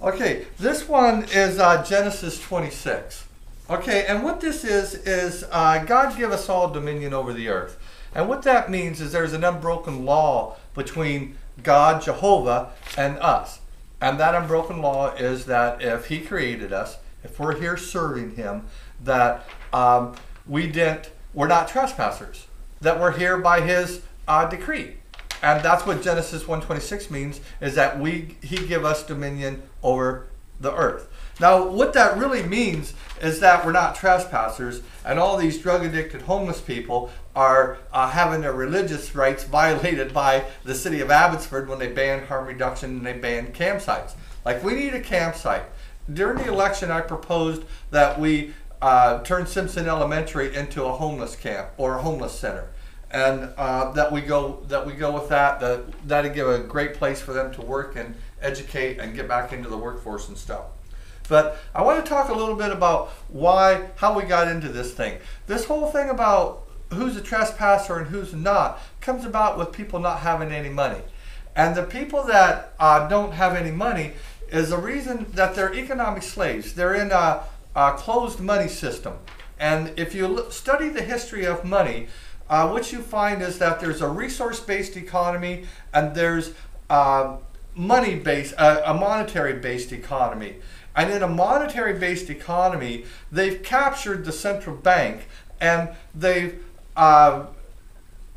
Okay, this one is Genesis 26. Okay, and what this is God give us all dominion over the earth. And what that means is there's an unbroken law between God, Jehovah, and us. And that unbroken law is that if He created us, if we're here serving Him, that we're not trespassers, that we're here by His decree. And that's what Genesis 1:26 means, is that He give us dominion over the earth. Now, what that really means is that we're not trespassers, and all these drug-addicted homeless people are having their religious rights violated by the city of Abbotsford when they ban harm reduction and they ban campsites. Like, we need a campsite. During the election, I proposed that we turn Simpson Elementary into a homeless camp or a homeless center. And that we go with that. That'd give a great place for them to work and educate and get back into the workforce and stuff. But I want to talk a little bit about how we got into this thing. This whole thing about who's a trespasser and who's not comes about with people not having any money. And the people that don't have any money is the reason that they're economic slaves. They're in a closed money system. And if you study the history of money, what you find is that there's a resource-based economy and there's money-based, a monetary-based economy. And in a monetary-based economy, they've captured the central bank and they've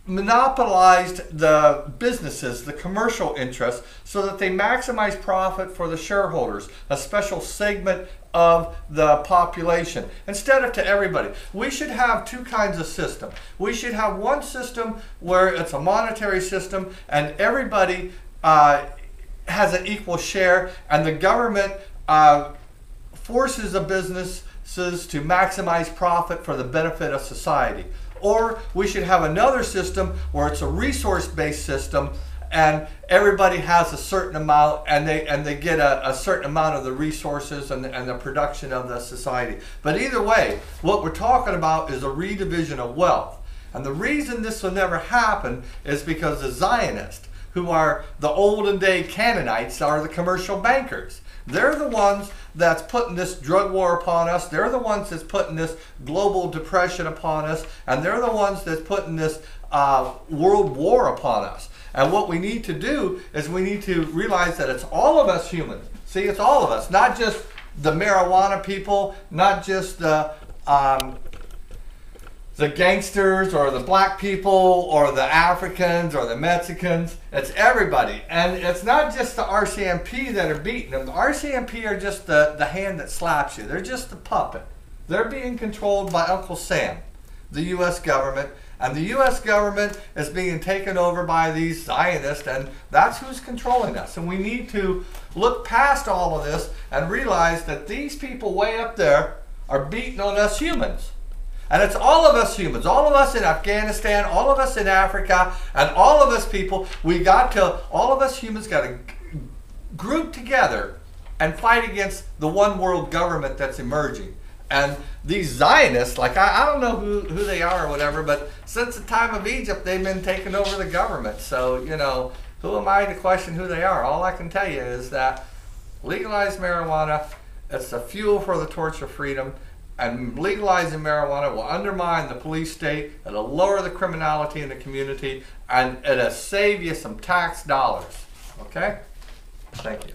monopolized the businesses, the commercial interests, so that they maximize profit for the shareholders, a special segment of the population, instead of to everybody. We should have two kinds of system. We should have one system where it's a monetary system and everybody has an equal share, and the government forces the businesses to maximize profit for the benefit of society. Or we should have another system where it's a resource-based system and everybody has a certain amount and they get a certain amount of the resources and the production of the society. But either way, what we're talking about is a redivision of wealth. And the reason this will never happen is because the Zionists, who are the olden day Canaanites, are the commercial bankers. They're the ones that's putting this drug war upon us. They're the ones that's putting this global depression upon us. And they're the ones that's putting this world war upon us. And what we need to do is we need to realize that it's all of us humans. See, it's all of us, not just the marijuana people, not just the gangsters or the black people or the Africans or the Mexicans. It's everybody. And it's not just the RCMP that are beating them. The RCMP are just the hand that slaps you. They're just the puppet. They're being controlled by Uncle Sam, the U.S. government. And the U.S. government is being taken over by these Zionists, and that's who's controlling us. And we need to look past all of this and realize that these people way up there are beating on us humans. And it's all of us humans, all of us in Afghanistan, all of us in Africa, and all of us people, all of us humans got to group together and fight against the one world government that's emerging. And these Zionists, like I don't know who they are or whatever, but since the time of Egypt, they've been taking over the government. So, you know, who am I to question who they are? All I can tell you is that legalized marijuana, it's the fuel for the torch of freedom. And legalizing marijuana will undermine the police state, it'll lower the criminality in the community, and it'll save you some tax dollars. Okay? Thank you.